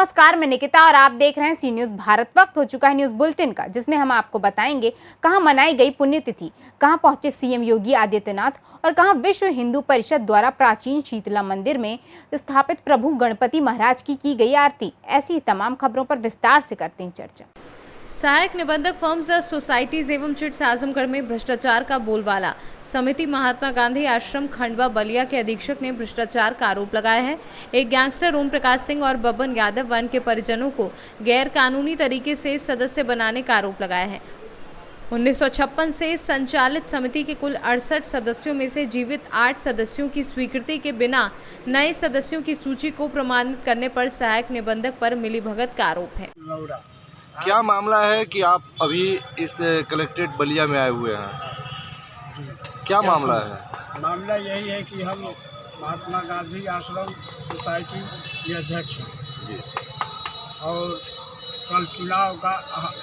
नमस्कार, मैं निकिता और आप देख रहे हैं सी न्यूज भारत। वक्त हो चुका है न्यूज बुलेटिन का, जिसमें हम आपको बताएंगे कहां मनाई गई पुण्यतिथि, कहां पहुंचे सीएम योगी आदित्यनाथ और कहां विश्व हिंदू परिषद द्वारा प्राचीन शीतला मंदिर में स्थापित प्रभु गणपति महाराज की गई आरती। ऐसी तमाम खबरों पर विस्तार से करते हैं चर्चा। सहायक निबंधक फर्म्स सोसाइटीज एवं चिट्स आजमगढ़ में भ्रष्टाचार का बोलबाला। समिति महात्मा गांधी आश्रम खंडवा बलिया के अधीक्षक ने भ्रष्टाचार का आरोप लगाया है। एक गैंगस्टर ओम प्रकाश सिंह और बबन यादव वन के परिजनों को गैर कानूनी तरीके से सदस्य बनाने का आरोप लगाया है। 1956 से संचालित समिति के कुल 68 सदस्यों में से जीवित 8 सदस्यों की स्वीकृति के बिना नए सदस्यों की सूची को प्रमाणित करने पर सहायक निबंधक पर मिलीभगत का आरोप है। क्या मामला है कि आप अभी इस कलेक्ट्रेट बलिया में आए हुए हैं? क्या मामला है? मामला यही है कि हम महात्मा गांधी आश्रम सोसाइटी के अध्यक्ष हैं जी। और कल चुनाव का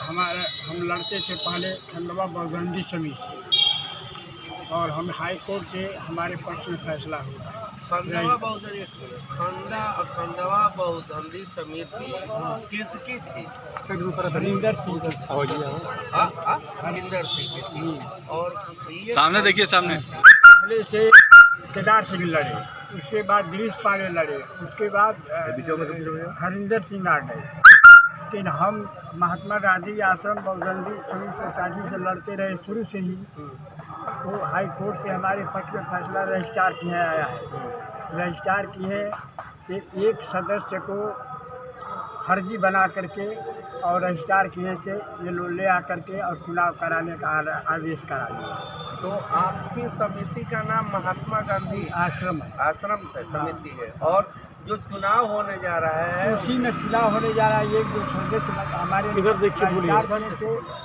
हम लड़ते थे पहले खंडवा बहुधंधी समिति से, और हम हाई कोर्ट से हमारे पक्ष में फैसला हुआ। खंडवा बहुधंधी समिति किसकी थी? हरिंदर सिंह हरिंदर सिंह की थी। और सामने देखिए, सामने पहले से केदार सिंह लड़े, उसके बाद गिरीश पांडे लड़े, उसके बाद हरिंदर सिंह आ गए। लेकिन हम महात्मा गांधी आश्रम बहुधंधी समिति सोसाइटी से लड़ते रहे शुरू से ही। वो हाई कोर्ट से हमारे पक्ष में फैसला रजिस्ट्रार किए आया है। रजिस्ट्रार की है कि एक सदस्य को फर्जी बना करके और रजिस्ट्रार किए से ये लोग ले आकर के और चुनाव कराने का आदेश करा दिया। तो आपकी समिति का नाम महात्मा गांधी आश्रम समिति है, और जो चुनाव होने जा रहा है उसी में चुनाव होने जा रहा है। एक जो सदस्य हमारे इधर देखिए, बोलिए,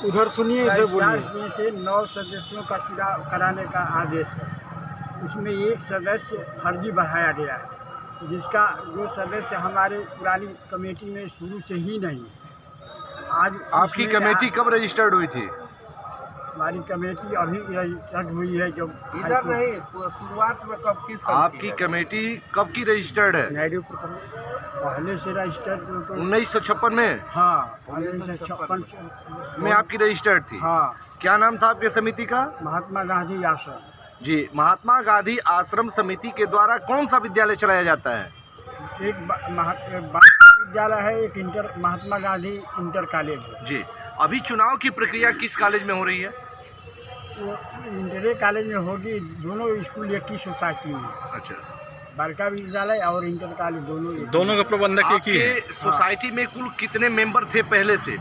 उधर सुनिए, इधर बोलिए। से 9 सदस्यों का चुनाव कराने का आदेश है। उसमें एक सदस्य फर्जी बढ़ाया गया है, जिसका जो सदस्य हमारे पुरानी कमेटी में शुरू से ही नहीं है। आज आपकी कमेटी कब रजिस्टर्ड हुई थी? हमारी कमेटी अभी रजिस्टर्ड हुई है। जो इधर नहीं, शुरुआत में कब की? आपकी कमेटी कब की रजिस्टर्ड है? पहले से रजिस्टर्ड 1956 में? हाँ, 1956 में आपकी रजिस्टर्ड थी। हाँ। क्या नाम था आपके समिति का? महात्मा गांधी आश्रम जी। महात्मा गांधी आश्रम समिति के द्वारा कौन सा विद्यालय चलाया जाता है? एक विद्यालय है, एक महात्मा गांधी इंटर कॉलेज है। जी। अभी चुनाव की प्रक्रिया किस कॉलेज में हो रही है? वो इंटर कॉलेज में होगी। दोनों स्कूल एक ही सोसाइटी में। अच्छा। बालिका विद्यालय और इंटर कॉलेज दोनों का प्रबंधक एक ही है। सोसाइटी में कुल कितने मेंबर थे पहले से?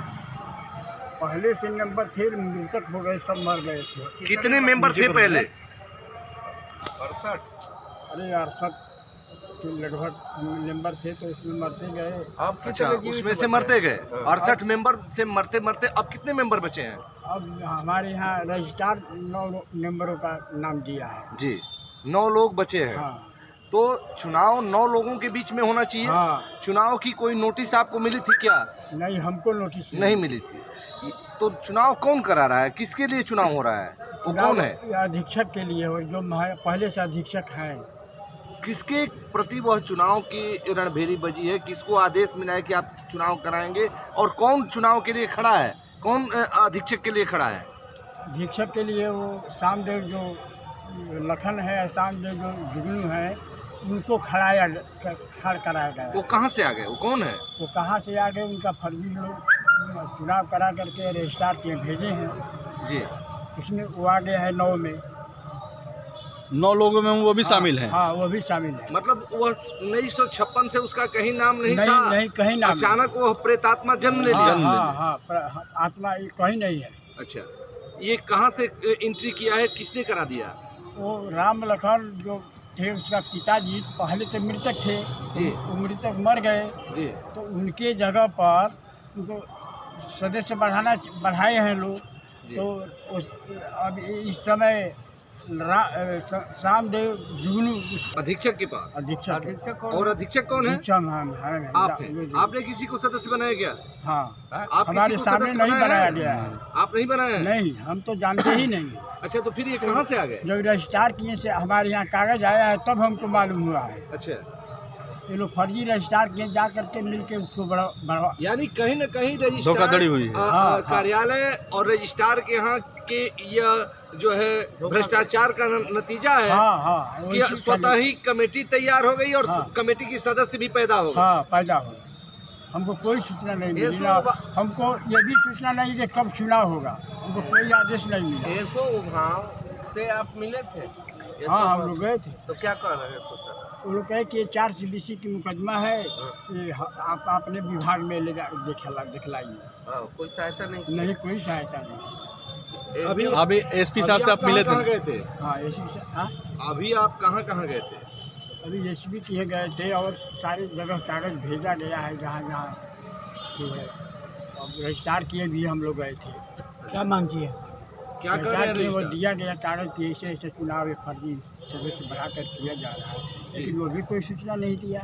पहले से मेंबर थे, मृतक हो गए, सब मर गए थे। कितने मेंबर थे पहले? 68। अरे 68 लगभग मेंबर थे, तो उसमें मरते गए। अच्छा, उसमें से मरते गए। 68 मेंबर से मरते मरते अब कितने मेंबर बचे हैं? अब हमारे यहाँ रजिस्ट्रार 9 मेंबरों का नाम दिया है जी। 9 लोग बचे हैं। हाँ। तो चुनाव 9 लोगों के बीच में होना चाहिए। हाँ। चुनाव की कोई नोटिस आपको मिली थी क्या? नहीं, हमको नोटिस नहीं मिली थी। तो चुनाव कौन करा रहा है? किसके लिए चुनाव हो रहा है? वो कौन है? अधीक्षक के लिए, और जो पहले से अधीक्षक हैं। किसके प्रति वह चुनाव की रणभेरी बजी है? किसको आदेश मिला है कि आप चुनाव कराएंगे? और कौन चुनाव के लिए खड़ा है? कौन अधीक्षक के लिए खड़ा है? अधीक्षक के लिए वो सामदेव जो लखन है, सामदेव जो जुगनू है, उनको खड़ कराया गया। वो कहाँ से आ गए? वो कौन है? वो कहाँ से आ गए? उनका फर्जी लोग चुनाव करा करके रजिस्ट्रार के भेजे हैं जी। उसमें वो आ गया है 9 में। 9 लोगों में वो भी शामिल हैं। हाँ, वो भी शामिल है। मतलब वह 1956 से उसका कहीं नाम नहीं था? नहीं, कहीं नाम। अचानक वो प्रेतात्मा जन्म ले लिया? हाँ, आत्मा कहीं नहीं है। अच्छा, ये कहाँ से एंट्री किया है? किसने करा दिया? वो राम लखन जो थे, उसका पिताजी पहले तो मृतक थे जी। वो मृतक मर गए जी। तो उनके जगह पर उनको सदस्य बढ़ाए हैं लोग। तो अब इस समय सामदेव जुगनू अधीक्षक के पास। अधीक्षक और अधीक्षक कौन है? आप हैं। आपने किसी को सदस्य बनाया क्या? हाँ। आप हमारे सामने नहीं बनाया गया है। आप नहीं बनाया? नहीं, हम तो जानते ही नहीं। अच्छा, तो फिर ये कहाँ से आ गए? जब रजिस्ट्रार किए से हमारे यहाँ कागज आया है, तब हमको मालूम हुआ है। अच्छा। ये लोग फर्जी रजिस्ट्रार किए जा करके मिलके उसको बढ़वा यानी कहीं न कहीं धोखाधड़ी हुई है। कार्यालय और रजिस्ट्रार के यहाँ के यह जो है भ्रष्टाचार का नतीजा है। हाँ कि स्वतः ही कमेटी तैयार हो गई और कमेटी की सदस्य भी पैदा हो गए। हाँ पैदा हो गया। हमको कोई सूचना नहीं मिली ना, हमको ये भी सूचना नहीं कि कब चुनाव होगा, हमको कोई आदेश नहीं मिला। एसो विभाग से आप मिले थे? हाँ हम लोग गए थे। तो क्या कह रहे थे सर? वो लोग कहे कि ये 4 CBC की मुकदमा है, ये आप अपने विभाग में ले जा दिखलाइए। कोई सहायता नहीं कोई सहायता नहीं। अभी एसपी साहब से आप मिले थे? गए थे? हाँ एसपी से। हाँ अभी आप कहाँ गए थे? अभी एसपी किए गए थे और सारी जगह कागज भेजा गया है जहाँ ठीक है। और रजिस्ट्रार किए भी हम लोग गए थे। क्या मांग किए? क्या कर रहे हैं? वो दिया गया कागज कि ऐसे चुनाव एक फर्जी सदस्य बढ़ाकर किया जा रहा है, लेकिन वो भी कोई सूचना नहीं दिया।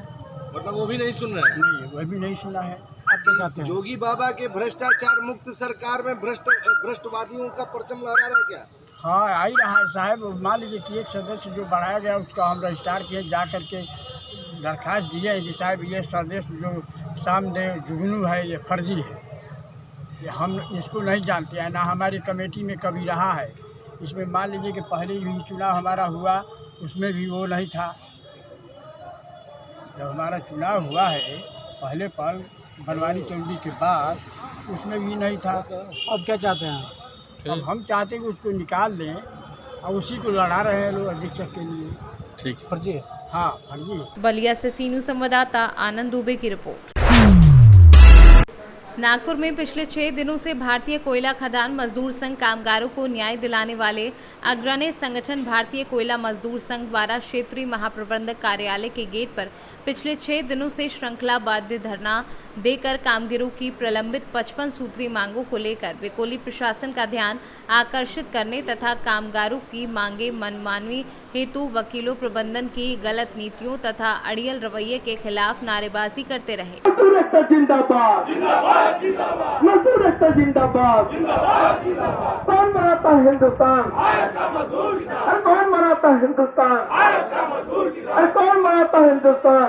मतलब वो भी नहीं सुन रहे हैं? नहीं वह भी नहीं सुना है। आप क्या चाहते हैं? जोगी बाबा के भ्रष्टाचार मुक्त सरकार में भ्रष्टवादियों का परचम लहरा रहा है क्या? हाँ आ ही रहा है साहब। मान लीजिए कि एक सदस्य जो बढ़ाया गया उसका हम रजिस्ट्रार किए जा करके दरख्वास्त दिए हैं कि साहब ये सदस्य जो सामदेव जुगनू है ये फर्जी है, ये हम इसको नहीं जानते हैं, ना हमारी कमेटी में कभी रहा है। इसमें मान लीजिए कि पहले भी चुनाव हमारा हुआ उसमें भी वो नहीं था। जब हमारा चुनाव हुआ है पहले पल बनवारी चौधरी के बाद उसमें भी नहीं था। अब क्या चाहते हैं? अब हम चाहते हैं कि उसको निकाल दें और उसी को लड़ा रहे हैं लोग अधीक्षक के लिए। ठीक फर्जी है। हाँ फर्जी है। बलिया से सीनू संवाददाता आनंद दुबे की रिपोर्ट। नागपुर में पिछले 6 दिनों से भारतीय कोयला खदान मजदूर संघ कामगारों को न्याय दिलाने वाले अग्रणी संगठन भारतीय कोयला मजदूर संघ द्वारा क्षेत्रीय महाप्रबंधक कार्यालय के गेट पर पिछले 6 दिनों से श्रृंखलाबद्ध धरना देकर कामगारों की प्रलंबित 55 सूत्रीय मांगों को लेकर वेकोली प्रशासन का ध्यान आकर्षित करने तथा कामगारों की मांगे मनमानी हेतु वकीलों प्रबंधन की गलत नीतियों तथा अड़ियल रवैये के खिलाफ नारेबाजी करते रहे। कौन बनाता है हिंदुस्तान? कौन बनाता है हिंदुस्तान? कौन बनाता है हिंदुस्तान?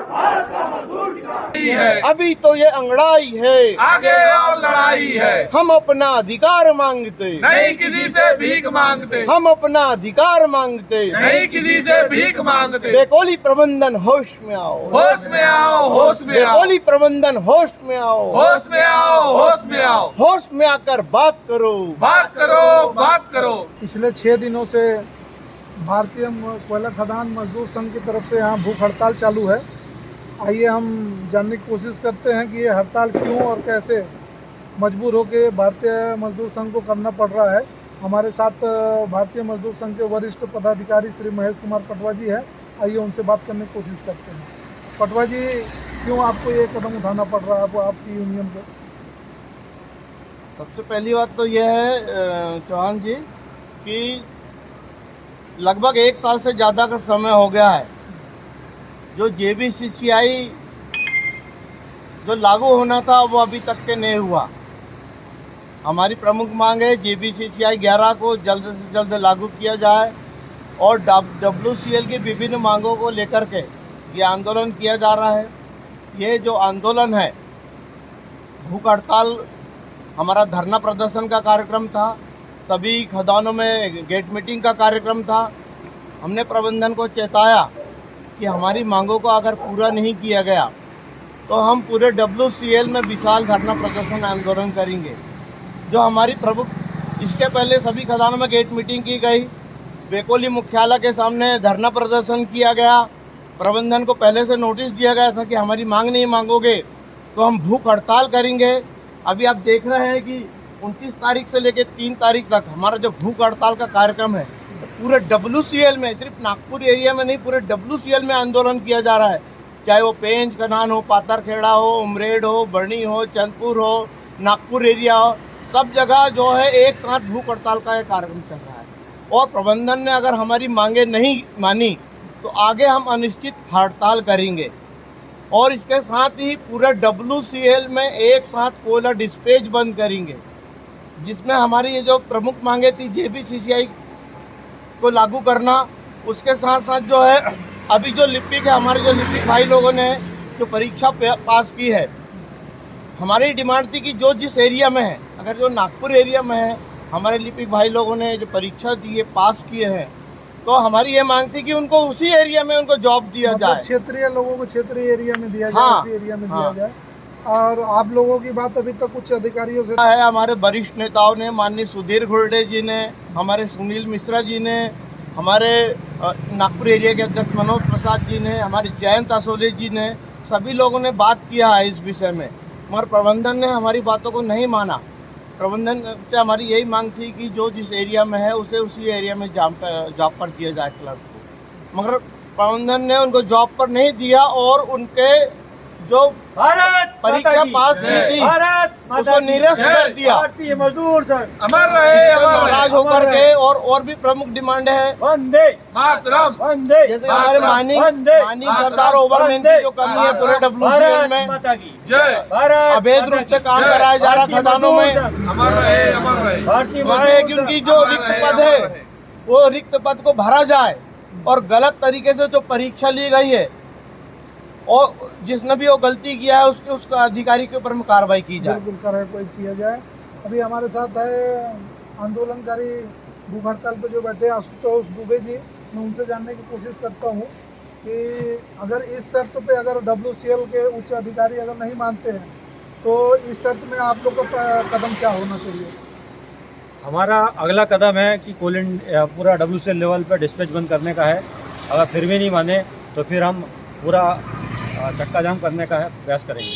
अभी तो ये अंगड़ाई है, आगे और लड़ाई है। हम अपना अधिकार मांगते, नहीं किसी से भीख मांगते। हम अपना अधिकार मांगते, नहीं किसी से भीख मांगते। वेकोली प्रबंधन होश में आओ, होश में आओ, होश में आओ। वेकोली प्रबंधन होश में आओ, होश में आओ, होश में आओ। होश में आकर बात करो, बात करो, बात करो। पिछले 6 दिनों से भारतीय कोयला खदान मजदूर संघ की तरफ से यहाँ भूख हड़ताल चालू है। आइए हम जानने की कोशिश करते हैं कि ये हड़ताल क्यों और कैसे मजबूर होकर भारतीय मजदूर संघ को करना पड़ रहा है। हमारे साथ भारतीय मजदूर संघ के वरिष्ठ पदाधिकारी श्री महेश कुमार पटवा जी है। आइए उनसे बात करने की कोशिश करते हैं। पटवा जी, क्यों आपको ये कदम उठाना पड़ रहा है आपकी यूनियन को? सबसे पहली बात तो यह है चौहान जी कि लगभग 1 साल से ज़्यादा का समय हो गया है जो JBCCI जो लागू होना था वो अभी तक के नहीं हुआ। हमारी प्रमुख मांग है JBCCI 11 को जल्द से जल्द लागू किया जाए और WCL की विभिन्न मांगों को लेकर के ये आंदोलन किया जा रहा है। ये जो आंदोलन है भूख हड़ताल हमारा धरना प्रदर्शन का कार्यक्रम था, सभी खदानों में गेट मीटिंग का कार्यक्रम था। हमने प्रबंधन को चेताया कि हमारी मांगों को अगर पूरा नहीं किया गया तो हम पूरे WCL में विशाल धरना प्रदर्शन आंदोलन करेंगे। जो हमारी प्रमुख इसके पहले सभी खदानों में गेट मीटिंग की गई, वेकोली मुख्यालय के सामने धरना प्रदर्शन किया गया। प्रबंधन को पहले से नोटिस दिया गया था कि हमारी मांग नहीं मांगोगे तो हम भूख हड़ताल करेंगे। अभी आप देख रहे हैं कि 29 तारीख से लेकर 3 तारीख तक हमारा जो भूख हड़ताल का कार्यक्रम है पूरे WCL में, सिर्फ नागपुर एरिया में नहीं पूरे WCL में आंदोलन किया जा रहा है। चाहे वो पेंच कनान हो, पाथरखेड़ा हो, उमरेड हो, बरनी हो, चंदपुर हो, नागपुर एरिया हो, सब जगह जो है एक साथ भूख हड़ताल का ये कार्यक्रम चल रहा है। और प्रबंधन ने अगर हमारी मांगे नहीं मानी तो आगे हम अनिश्चित हड़ताल करेंगे। और इसके साथ ही पूरे WCL में एक साथ कोयला डिस्पैच बंद करेंगे, जिसमें हमारी ये जो प्रमुख मांगे थी JBCCI को लागू करना, उसके साथ साथ जो है अभी जो लिपिक है हमारे जो लिपिक भाई लोगों ने जो परीक्षा पास की है, हमारी डिमांड थी कि जो जिस एरिया में है, अगर जो नागपुर एरिया में है, हमारे लिपिक भाई लोगों ने जो परीक्षा दी है, पास किए हैं, तो हमारी ये मांग थी कि उनको उसी एरिया में उनको जॉब दिया मतलब जाए, क्षेत्रीय लोगों को क्षेत्रीय एरिया में दिया जाए, हाँ, उसी एरिया में हाँ। दिया जाए। और आप लोगों की बात अभी तक उच्च अधिकारियों से है हमारे वरिष्ठ नेताओं ने, माननीय सुधीर घोरडे जी ने, हमारे सुनील मिश्रा जी ने, हमारे नागपुर एरिया के अध्यक्ष मनोज प्रसाद जी ने, हमारे जयंत असोले जी ने, सभी लोगों ने बात किया है इस विषय में, मगर प्रबंधन ने हमारी बातों को नहीं माना। प्रबंधन से हमारी यही मांग थी कि जो जिस एरिया में है उसे उसी एरिया में जॉब पर दिया जाए क्लर्क को, मगर प्रबंधन ने उनको जॉब पर नहीं दिया और उनके जो परीक्षा पास की थी उसको निरस्त कर दिया। मजदूर सर अमर रहे, नाराज होकर के और भी प्रमुख डिमांड है, वंदे मातरम, वंदे, जैसे हमारे माननीय सरदार ओवरमैन की जो कमी है पूरे WCL में, माता की जय अवैध रूप से काम कराया जा रहा खदानों में, अमर रहे, अमर रहे। भारतीय हमारे है कि उनकी जो रिक्त पद है वो रिक्त पद को भरा जाए और गलत तरीके से जो परीक्षा ली गई है और जिसने भी वो गलती किया है उसका अधिकारी के ऊपर कार्रवाई की जाए। बिल्कुल कार्रवाई किया जाए। अभी हमारे साथ है आंदोलनकारी भूख हड़ताल पे जो बैठे आशुतोष दुबे जी, मैं उनसे जानने की कोशिश करता हूँ कि अगर इस शर्त पे अगर WCL के उच्च अधिकारी अगर नहीं मानते हैं तो इस शर्त में आप लोग का कदम क्या होना चाहिए? हमारा अगला कदम है कि कोल पूरा WCL लेवल पर डिस्पैच बंद करने का है। अगर फिर भी नहीं माने तो फिर हम पूरा चक्का जाम करने का प्रयास करेंगे।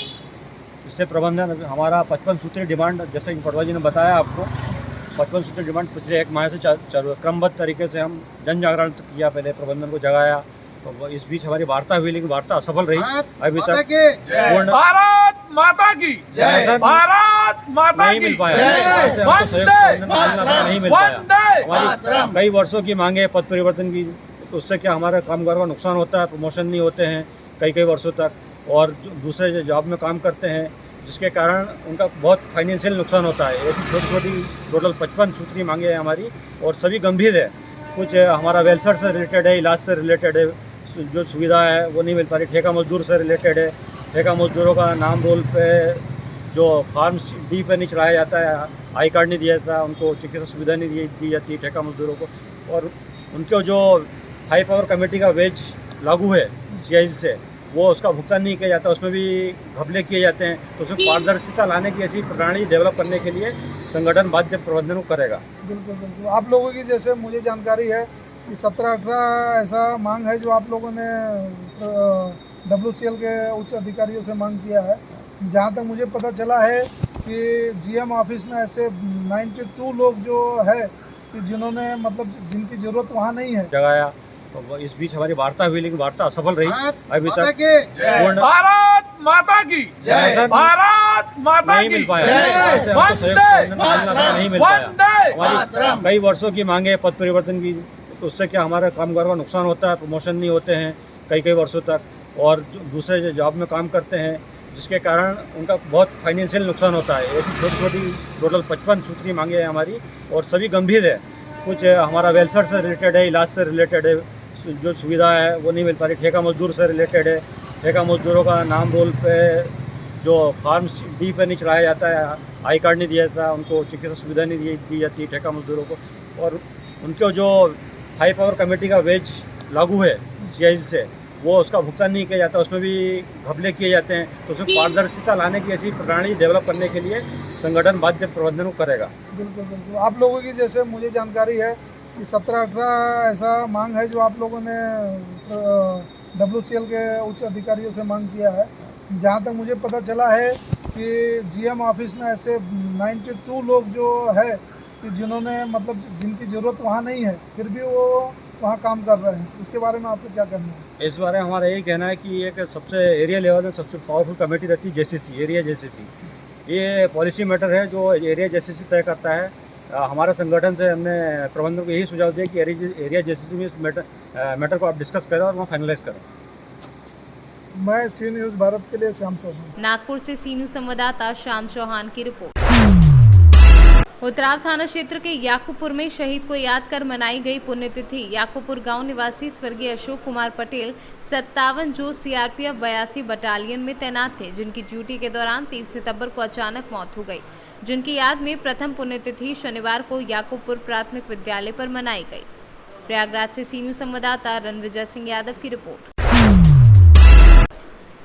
इससे प्रबंधन हमारा 55 सूत्री डिमांड, जैसे कि पटवा जी ने बताया आपको, 55 सूत्री डिमांड पिछले 1 माह से क्रमबद्ध तरीके से हम जन जागरण किया, पहले प्रबंधन को जगाया, तो इस बीच हमारी वार्ता हुई लेकिन वार्ता असफल रही। अभी तक पूर्ण भारत माता की जय, भारत माता नहीं मिल पाया, नहीं मिल पाया। हमारी कई वर्षों की मांगे है पद परिवर्तन की, तो उससे क्या हमारे कामगारों का नुकसान होता है, प्रमोशन नहीं होते हैं कई वर्षों तक, और दूसरे जॉब में काम करते हैं जिसके कारण उनका बहुत फाइनेंशियल नुकसान होता है। ऐसी छोटी छोटी टोटल 55 सूत्री मांगे हैं हमारी और सभी गंभीर है। कुछ हमारा वेलफेयर से रिलेटेड है, इलाज से रिलेटेड है, जो सुविधा है वो नहीं मिल पा रही। ठेका मजदूर से रिलेटेड है, ठेका मजदूरों का नाम रोल पे जो फार्म D पे नहीं चलाया जाता है, आई कार्ड नहीं दिया जाता, उनको चिकित्सा सुविधा नहीं दी जाती ठेका मजदूरों को, और उनको जो हाई पावर कमेटी का वेज लागू है CIL से, वो उसका भुगतान नहीं किया जाता, उसमें भी घपले किए जाते हैं। तो उसमें पारदर्शिता लाने की ऐसी प्रणाली डेवलप करने के लिए संगठन बाध्य प्रबंधन को करेगा। बिल्कुल बिल्कुल। आप लोगों की जैसे मुझे जानकारी है कि 17-18 ऐसा मांग है जो आप लोगों ने WCL के उच्च अधिकारियों से मांग किया है। जहाँ तक मुझे पता चला है कि GM ऑफिस में ऐसे 92 लोग जो है कि जिन्होंने मतलब जिनकी ज़रूरत वहाँ नहीं है, जगाया, तो इस बीच हमारी वार्ता हुई लेकिन वार्ता असफल रही। अभी तक पूर्ण भारत माता की जय, भारत माता नहीं की मिल पाया, नहीं मिल पाया। हमारी कई वर्षों की मांगे है पद परिवर्तन की, तो उससे क्या हमारे कामगारों का नुकसान होता है, प्रमोशन नहीं होते हैं कई वर्षों तक, और दूसरे जॉब में काम करते हैं जिसके कारण उनका बहुत फाइनेंशियल नुकसान होता है। ऐसी छोटी छोटी टोटल 55 सूत्री मांगे हैं हमारी और सभी गंभीर है। कुछ हमारा वेलफेयर से रिलेटेड है, इलाज से रिलेटेड है, जो सुविधा है वो नहीं मिल पा रही। ठेका मजदूर से रिलेटेड है, ठेका मजदूरों का नाम रोल पे जो फार्म D पे नहीं चलाया जाता है, आई कार्ड नहीं दिया जाता, उनको चिकित्सा सुविधा नहीं दी जाती ठेका मजदूरों को, और उनको जो हाई पावर कमेटी का वेज लागू है CIL से, वो उसका भुगतान नहीं किया जाता, उसमें भी घपले किए जाते हैं। तो उसमें पारदर्शिता लाने की ऐसी प्रणाली डेवलप करने के लिए संगठन बाध्य प्रबंधन को करेगा। बिल्कुल बिल्कुल। आप लोगों की जैसे मुझे जानकारी है कि 17-18 ऐसा मांग है जो आप लोगों ने WCL के उच्च अधिकारियों से मांग किया है। जहाँ तक मुझे पता चला है कि GM ऑफिस में ऐसे 92 लोग जो है कि जिन्होंने मतलब जिनकी ज़रूरत वहाँ नहीं है, फिर भी वो वहाँ काम कर रहे हैं। इसके बारे में आपको क्या कहना है? इस बारे में हमारा यही कहना है कि एक सबसे एरिया लेवल में सबसे पावरफुल कमेटी रहती है JCC, एरिया JCC। ये पॉलिसी मैटर है जो एरिया JCC तय करता है। हमारे संगठन से हमने प्रबंधन को यही सुझाव दिया कि एरिया JCC में इस मैटर को आप डिस्कस करें और वहाँ फाइनलाइज करें। मैं सी न्यूज़ भारत के लिए श्याम चौहान। नागपुर से सी न्यूज़ संवाददाता श्याम चौहान की रिपोर्ट। उतराव थाना क्षेत्र के याकूपुर में शहीद को याद कर मनाई गई पुण्यतिथि। याकूपुर गांव निवासी स्वर्गीय अशोक कुमार पटेल 57 जो सीआरपीएफ 82 बटालियन में तैनात थे, जिनकी ड्यूटी के दौरान 30 सितंबर को अचानक मौत हो गई, जिनकी याद में प्रथम पुण्यतिथि शनिवार को याकूपुर प्राथमिक विद्यालय पर मनाई गई। प्रयागराज से सी न्यूज़ संवाददाता रणविजय सिंह यादव की रिपोर्ट।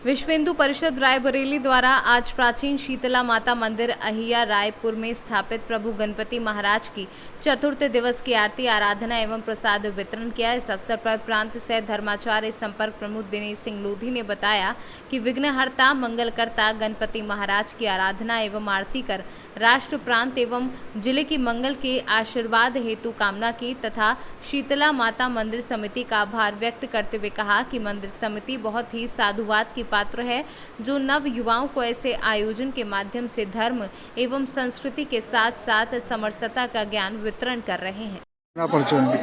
विश्व हिंदू परिषद रायबरेली द्वारा आज प्राचीन शीतला माता मंदिर अहिया रायपुर में स्थापित प्रभु गणपति महाराज की चतुर्थ दिवस की आरती आराधना एवं प्रसाद वितरण किया। इस अवसर पर प्रांत सह धर्माचार्य संपर्क प्रमुख दिनेश सिंह लोधी ने बताया कि विघ्नहर्ता मंगलकर्ता गणपति महाराज की आराधना एवं आरती कर राष्ट्र प्रांत एवं जिले की मंगल के आशीर्वाद हेतु कामना की तथा शीतला माता मंदिर समिति का आभार व्यक्त करते हुए कहा कि मंदिर समिति बहुत ही साधुवाद की पात्र है, जो नव युवाओं को ऐसे आयोजन के माध्यम से धर्म एवं संस्कृति के साथ साथ समरसता का ज्ञान वितरण कर रहे हैं। क्या परिचय है?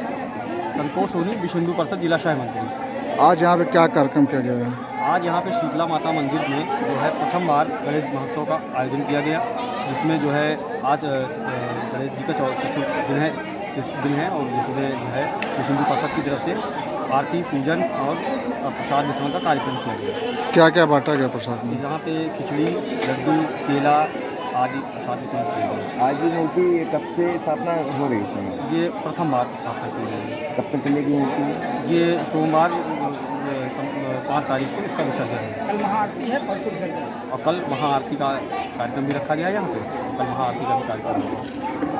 संतोष सोनी, विश्व हिंदू परिषद जिला शाह मंत्री। आज यहाँ पे क्या कार्यक्रम किया गया है? आज यहाँ पे शीतला माता मंदिर में जो है प्रथम बार गणेश महोत्सव का आयोजन किया गया, जिसमें जो है आज गणेश जी का चतुर्थ दिन है और जिसमें जो है विश्व हिंदू परिषद की तरफ से आरती पूजन और प्रसाद वितरण का कार्यक्रम किया गया। क्या क्या बांटा गया प्रसाद में? यहाँ पे खिचड़ी, लड्डू, केला आदि प्रसाद वितरण किया गया। आज ये मूर्ति कब से स्थापना हो रही है? ये प्रथम बार स्थापना की गई है। कब तक चलेगी मूर्ति? ये सोमवार 5 तारीख को इसका विसर्जन है। कल महाआरती है, परसों विसर्जन। और कल महाआरती का कार्यक्रम भी रखा गया है यहाँ पे। कल महाआरती का भी कार्यक्रम होगा।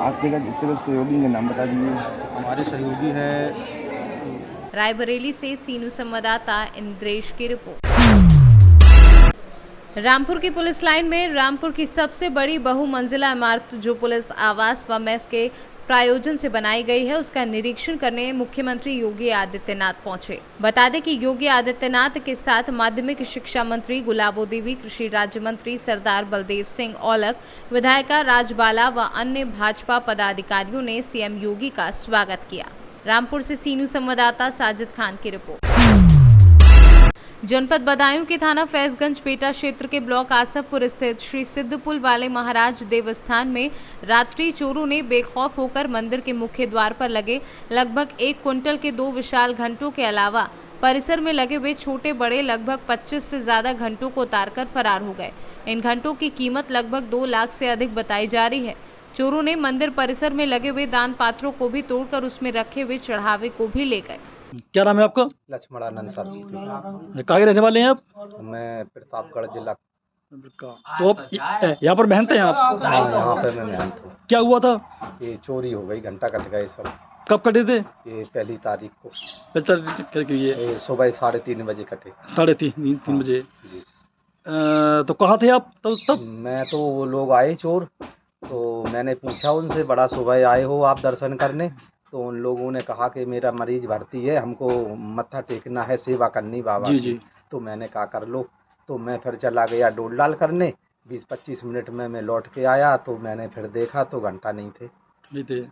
आपके जितने लोग सहयोगी का नाम बता दीजिए। हमारे सहयोगी है रायबरेली से सी न्यूज़ संवाददाता इंद्रेश की रिपोर्ट। रामपुर की पुलिस लाइन में रामपुर की सबसे बड़ी बहुमंजिला इमारत जो पुलिस आवास व मेस के प्रायोजन से बनाई गई है, उसका निरीक्षण करने मुख्यमंत्री योगी आदित्यनाथ पहुंचे। बता दें कि योगी आदित्यनाथ के साथ माध्यमिक शिक्षा मंत्री गुलाबो देवी, कृषि राज्य मंत्री सरदार बलदेव सिंह औलख, विधायिका राजबाला व अन्य भाजपा पदाधिकारियों ने सीएम योगी का स्वागत किया। रामपुर से सी न्यूज़ संवाददाता साजिद खान की रिपोर्ट। जनपद बदायूं के थाना फैजगंज पेटा क्षेत्र के ब्लॉक आसफपुर स्थित श्री सिद्धपुल वाले महाराज देवस्थान में रात्रि चोरों ने बेखौफ होकर मंदिर के मुख्य द्वार पर लगे लगभग 1 कुंटल के 2 विशाल घंटों के अलावा परिसर में लगे हुए छोटे बड़े लगभग 25 से ज्यादा घंटों को उतारकर फरार हो गए। इन घंटों की कीमत लगभग 2 लाख से अधिक बताई जा रही है। चोरों ने मंदिर परिसर में लगे हुए दान पात्रों को भी तोड़कर उसमें रखे हुए चढ़ावे को भी ले गए। क्या नाम है आपका? लक्ष्मणानंद सर। कहाँ के रहने वाले हैं आप? मैं प्रतापगढ़ जिला। तो आप यहाँ पर मेहनत है? आप यहाँ पे मैं मेहनत हूँ। क्या हुआ था? ये चोरी हो गई, घंटा कट गए सब। कब कटे थे? ये 1 तारीख को। ये सुबह 3:30 बजे कटे। 3:30 बजे जी। तो कहाँ थे आप तब? मैं तो वो लोग आए चोर, तो मैंने पूछा उनसे, बड़ा सुबह आए हो आप दर्शन करने? तो उन लोगों ने कहा कि मेरा मरीज भर्ती है, हमको मत्था टेकना है, सेवा करनी बाबा जी की। जी। तो मैंने कहा कर लो। तो मैं फिर चला गया डोल-डाल करने। 20-25 मिनट में मैं लौट के आया तो मैंने फिर देखा तो घंटा नहीं थे।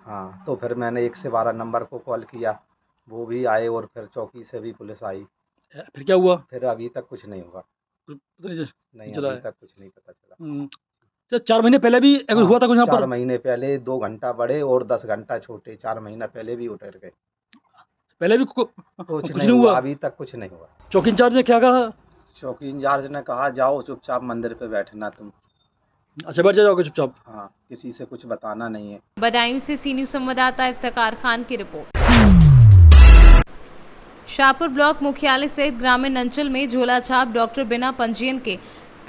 हाँ, तो फिर मैंने 112 नंबर को कॉल किया, वो भी आए और फिर चौकी से भी पुलिस आई। फिर क्या हुआ? फिर अभी तक कुछ नहीं हुआ। नहीं, अभी तक कुछ नहीं पता चला। 4 महीने पहले भी अगर हुआ था कुछ यहाँ पर? 4 महीने पहले 2 घंटा बड़े और 10 घंटा छोटे, 4 महीना पहले भी उतर गए। पहले भी कुछ नहीं हुआ, अभी तक कुछ नहीं हुआ। चौकी इंचार्ज ने क्या कहा? चौकी इंचार्ज ने कहा जाओ चुपचाप मंदिर पे बैठना तुम। अच्छा, बैठ जाओगे चुपचाप? हाँ, किसी से कुछ बताना नहीं है। बदायूं से सी न्यूज़ संवाददाता इफ्तिकार खान की रिपोर्ट। शाहपुर ब्लॉक मुख्यालय सहित ग्रामीण अंचल में झोला छाप डॉक्टर बिना पंजीयन के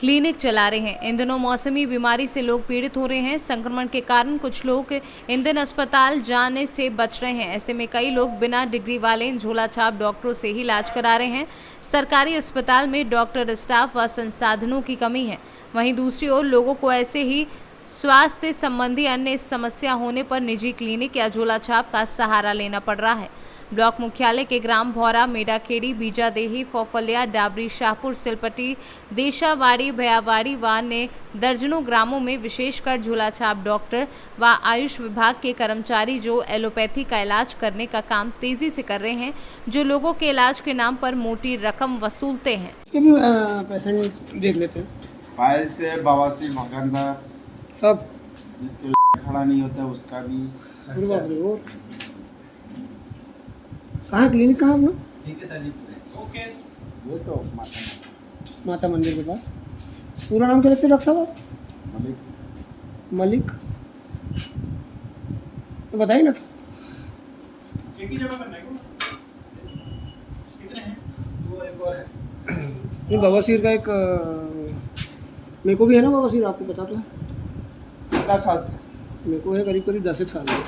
क्लिनिक चला रहे हैं। इन दिनों मौसमी बीमारी से लोग पीड़ित हो रहे हैं। संक्रमण के कारण कुछ लोग इन दिन अस्पताल जाने से बच रहे हैं। ऐसे में कई लोग बिना डिग्री वाले इन झोला छाप डॉक्टरों से ही इलाज करा रहे हैं। सरकारी अस्पताल में डॉक्टर, स्टाफ व संसाधनों की कमी है। वहीं दूसरी ओर लोगों को ऐसे ही स्वास्थ्य संबंधी अन्य समस्या होने पर निजी क्लिनिक या झोला छाप का सहारा लेना पड़ रहा है। ब्लॉक मुख्यालय के ग्राम भौरा, मेडाखेड़ी, बीजादेही, फौफलिया, डाबरी, शाहपुर, सिलपटी, देशावाड़ी, भयावाड़ी व अन्य दर्जनों ग्रामों में विशेषकर झोला छाप डॉक्टर व आयुष विभाग के कर्मचारी जो एलोपैथी का इलाज करने का काम तेजी से कर रहे हैं, जो लोगों के इलाज के नाम पर मोटी रकम वसूलते हैं। पेशेंट देख लेते हैं। फाइल से बवासीर, मकंदा सब जिसके खड़ा नहीं होता है उसका भी। अरे बाप रे। और कहाँ क्लिनिक कहाँ अपना? ये तो माता मंदिर के पास। पूरा नाम क्या लेते डॉक्टर साहब? मलिक। तो बताइए ना। नहीं बवासीर का एक मेरे को भी है ना बवासीर, आपको पता तो है? कितना साल से? मेरे को है करीब करीब 10 साल है।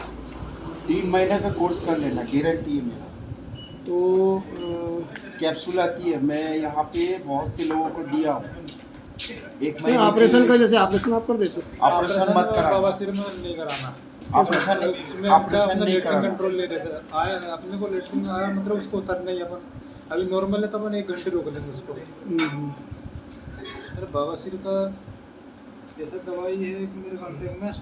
3 महीने का कोर्स कर लेना, गारंटी है मेरा। तो कैप्सूल आती है, मैं यहाँ पे बहुत से लोगों को दिया हूँ। 1 महीने ऑपरेशन का, जैसे ऑपरेशन आप कर देते हो? ऑपरेशन मत कराना, बवासीर में नहीं कराना। ऑपरेशन नहीं कराना। कंट्रोल नहीं रहता आया अपने को लेटरिन आया मतलब उसको उतरना ही अपन अभी नॉर्मल है तो अपन 1 घंटे रोक लेंगे उसको। अरे बवासीर का जैसा दवाई है कि मेरे कॉन्टेक्ट में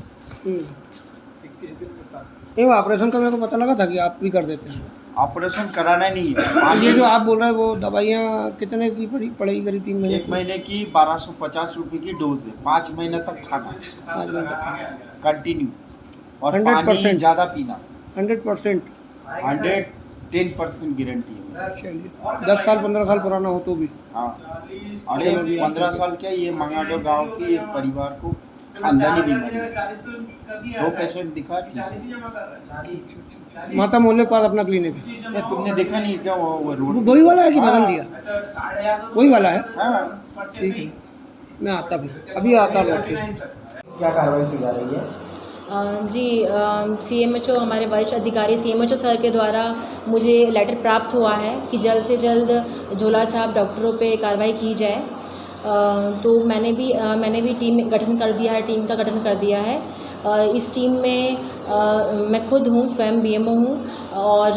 21 दिन में था। नहीं ऑपरेशन का मेरे को पता लगा था कि आप भी कर देते हैं। ऑपरेशन कराना नहीं है। ये जो आप बोल रहे हैं वो दवाइयाँ कितने की पड़ेगी करीब 3 महीने? 1 महीने की 1250 रुपये की डोज है। 5 महीने तक खाना, 5 महीने तक खाना कंटिन्यू, और 100% पानी ज़्यादा पीना। 100%। 110% गारंटी है। चलिए 10 साल 15 साल पुराना हो तो भी। हाँ, अरे 15 साल क्या, ये मंगाडो गांव की एक परिवार को खानदानी बीमारी है। 2 पेशेंट दिखा। माता मोहल्ले के पास अपना क्लिनिक है। क्या तुमने देखा नहीं क्या वो रोड? वही वाला है कि बदल दिया? वही वाला है। हाँ, ठीक है, मैं आता फिर अभी आता लौट के। क्या कार्रवाई की जा रही है? जी CMHO हमारे वरिष्ठ अधिकारी CMHO सर के द्वारा मुझे लेटर प्राप्त हुआ है कि जल्द से जल्द झोला छाप डॉक्टरों पे कार्रवाई की जाए। तो मैंने भी टीम गठन कर दिया है, टीम का गठन कर दिया है। इस टीम में मैं खुद हूँ, स्वयं BMO हूँ, और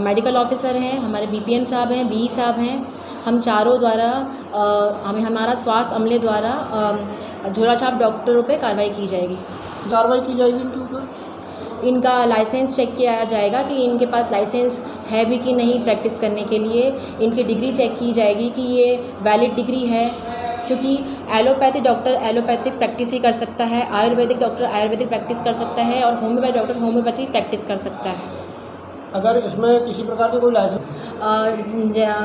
मेडिकल ऑफिसर हैं, हमारे BPM साहब हैं, BE साहब हैं। हम चारों द्वारा हमारा स्वास्थ्य अमले द्वारा झोला छाप डॉक्टरों पे कार्रवाई की जाएगी। कार्रवाई की जाएगी इनके ऊपर? इनका लाइसेंस चेक किया जाएगा कि इनके पास लाइसेंस है भी कि नहीं प्रैक्टिस करने के लिए। इनकी डिग्री चेक की जाएगी कि ये वैलिड डिग्री है, क्योंकि एलोपैथिक डॉक्टर एलोपैथिक प्रैक्टिस ही कर सकता है, आयुर्वेदिक डॉक्टर आयुर्वेदिक प्रैक्टिस कर सकता है, और होम्योपैथिक डॉक्टर होम्योपैथिक प्रैक्टिस कर सकता है। अगर इसमें किसी प्रकार के कोई लाइसेंस?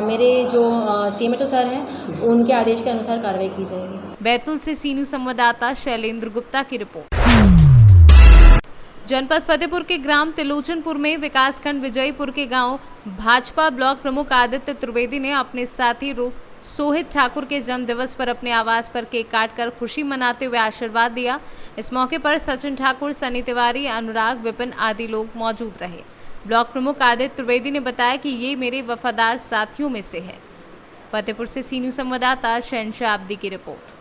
मेरे जो CMHO सर हैं उनके आदेश के अनुसार कार्रवाई की जाएगी। बैतूल से सीनू संवाददाता शैलेंद्र गुप्ता की रिपोर्ट। जनपद फतेहपुर के ग्राम तिलोचनपुर में विकासखंड विजयपुर के गांव भाजपा ब्लॉक प्रमुख आदित्य त्रिवेदी ने अपने साथी सोहित ठाकुर के जन्म दिवस पर अपने आवास पर केक काटकर खुशी मनाते हुए आशीर्वाद दिया। इस मौके पर सचिन ठाकुर, सनी तिवारी, अनुराग, विपिन आदि लोग मौजूद रहे। ब्लॉक प्रमुख आदित्य त्रिवेदी ने बताया कि ये मेरे वफादार साथियों में से है। फतेहपुर से सीनू संवाददाता शहनशाह अब्दी की रिपोर्ट।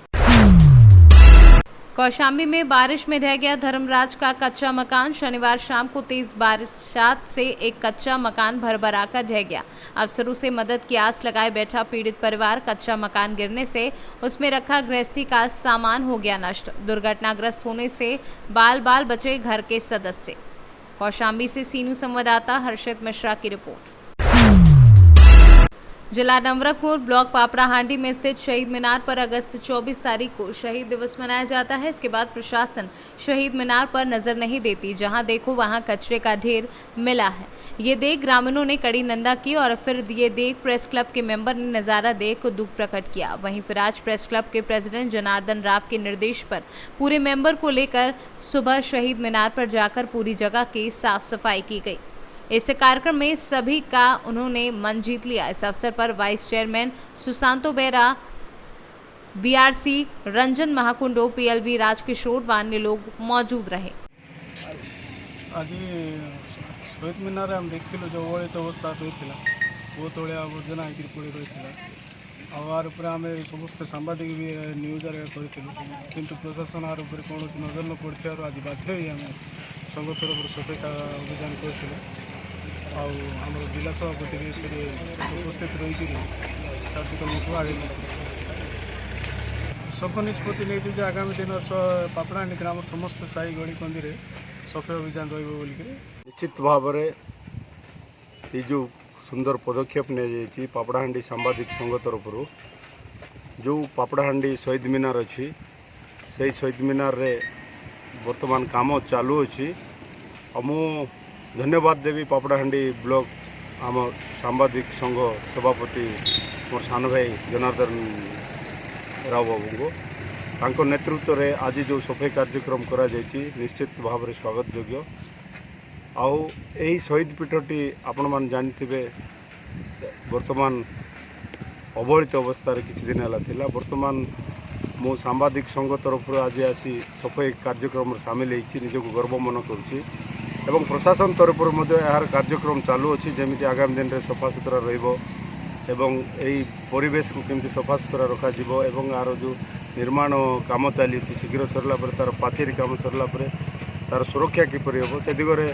कौशाम्बी में बारिश में रह गया धर्मराज का कच्चा मकान। शनिवार शाम को तेज बारिशात से एक कच्चा मकान भरभराकर ढह गया। अफसरों से मदद की आस लगाए बैठा पीड़ित परिवार कच्चा मकान गिरने से उसमें रखा गृहस्थी का सामान हो गया नष्ट। दुर्घटनाग्रस्त होने से बाल बाल बचे घर के सदस्य। कौशाम्बी से सीनू संवाददाता हर्षित मिश्रा की रिपोर्ट। जिला नवरंगपुर ब्लॉक पापड़ाहांडी में स्थित शहीद मीनार पर अगस्त 24 तारीख को शहीद दिवस मनाया जाता है। इसके बाद प्रशासन शहीद मीनार पर नजर नहीं देती, जहां देखो वहां कचरे का ढेर मिला है। ये देख ग्रामीणों ने कड़ी निंदा की और फिर ये देख प्रेस क्लब के मेंबर ने नज़ारा देख दुख प्रकट किया। वहीं फिर आज प्रेस क्लब के प्रेसिडेंट जनार्दन राव के निर्देश पर पूरे मेंबर को लेकर सुबह शहीद मीनार पर जाकर पूरी जगह की साफ सफाई की गई। इस कार्यक्रम में सभी का उन्होंने मन जीत लिया। इस अवसर पर वाइस चेयरमैन सुशांतो बेरा, BRC रंजन महाकुंडो, PLV राजकिशोर व अन्य लोग मौजूद रहे। आज शहीद मीनार आम देखिलु जो ओलित अवस्था रही बहुत भाया आवर्जना होकर पड़ी रही आर आम समस्त सांबादिक भी न्यूज करूँ किंतु प्रशासन आर कौन नजर न पड़े आज बाध्य आम संघ तरफ सफाई अभियान करूँ आम जिला सभापति भी उपस्थित रही कार्यक्रम को आगे सब निष्पत्ति नहीं आगामी दिन पापड़ाहांडी ग्राम समस्त साई गली कंदी सफाई अभियान रही निश्चित भाव ये जो सुंदर पदक्षेप नहीं पापड़ाहांडी सांबादिक संघ तरफ जो पापड़ाहांडी शहीद मीनार अच्छी से शहीद मीनार रे बर्तमान काम चालू अच्छी मु धन्यवाद देवी पापड़ाहांडी ब्लॉक आम सांबादिक संघ सभापति मोर सान भाई जनार्दन राव बाबू को तांको नेतृत्व रे आज जो सफाई कार्यक्रम करा जायछि निश्चित भाव में स्वागत योग्य। आउ यही शहीद पीठटी आपण मान जानथिबे वर्तमान अवहेलित अवस्था किछि दिन हला थिला। वर्तमान मो सांबादिक संघ तरफ आज आसी सफाई कार्यक्रम सामिल होइछि निजको गर्व मन करुछि एवं प्रशासन तरफ यार कार्यक्रम चालू अच्छी जमी आगामी दिन में सफा सुतरा रहिबो एवं यही परिवेश को केमती सफा सुतरा रखा जिवो एवं यार जो निर्माण काम चली शीघ्र सरला पर तार पाचेरी काम सरला पर तार सुरक्षा किपरि हम से दिगरे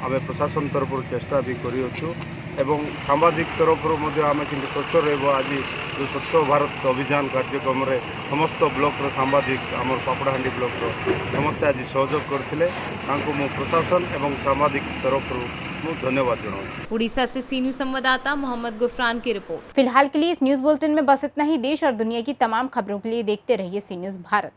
आम प्रशासन तरफ चेष्टा भी करियो एवं सांबादिक तरफ आम कि स्वच्छ रहिबो। आज जो स्वच्छ भारत अभियान कार्यक्रम रे समस्त ब्लॉक रो सांबादिक आम पापड़ाहांडी ब्लॉक रो समस्ते आज सहयोग करथिले तांको मो प्रशासन एवं सांबादिक तरफ धन्यवाद जनाऊँ। उड़ीसा से सी न्यूज संवाददाता मोहम्मद गुफरान की रिपोर्ट। फिलहाल के लिए इस न्यूज बुलेटिन में बस इतना ही। देश और दुनिया की तमाम खबरों के लिए देखते रहिए सी न्यूज भारत।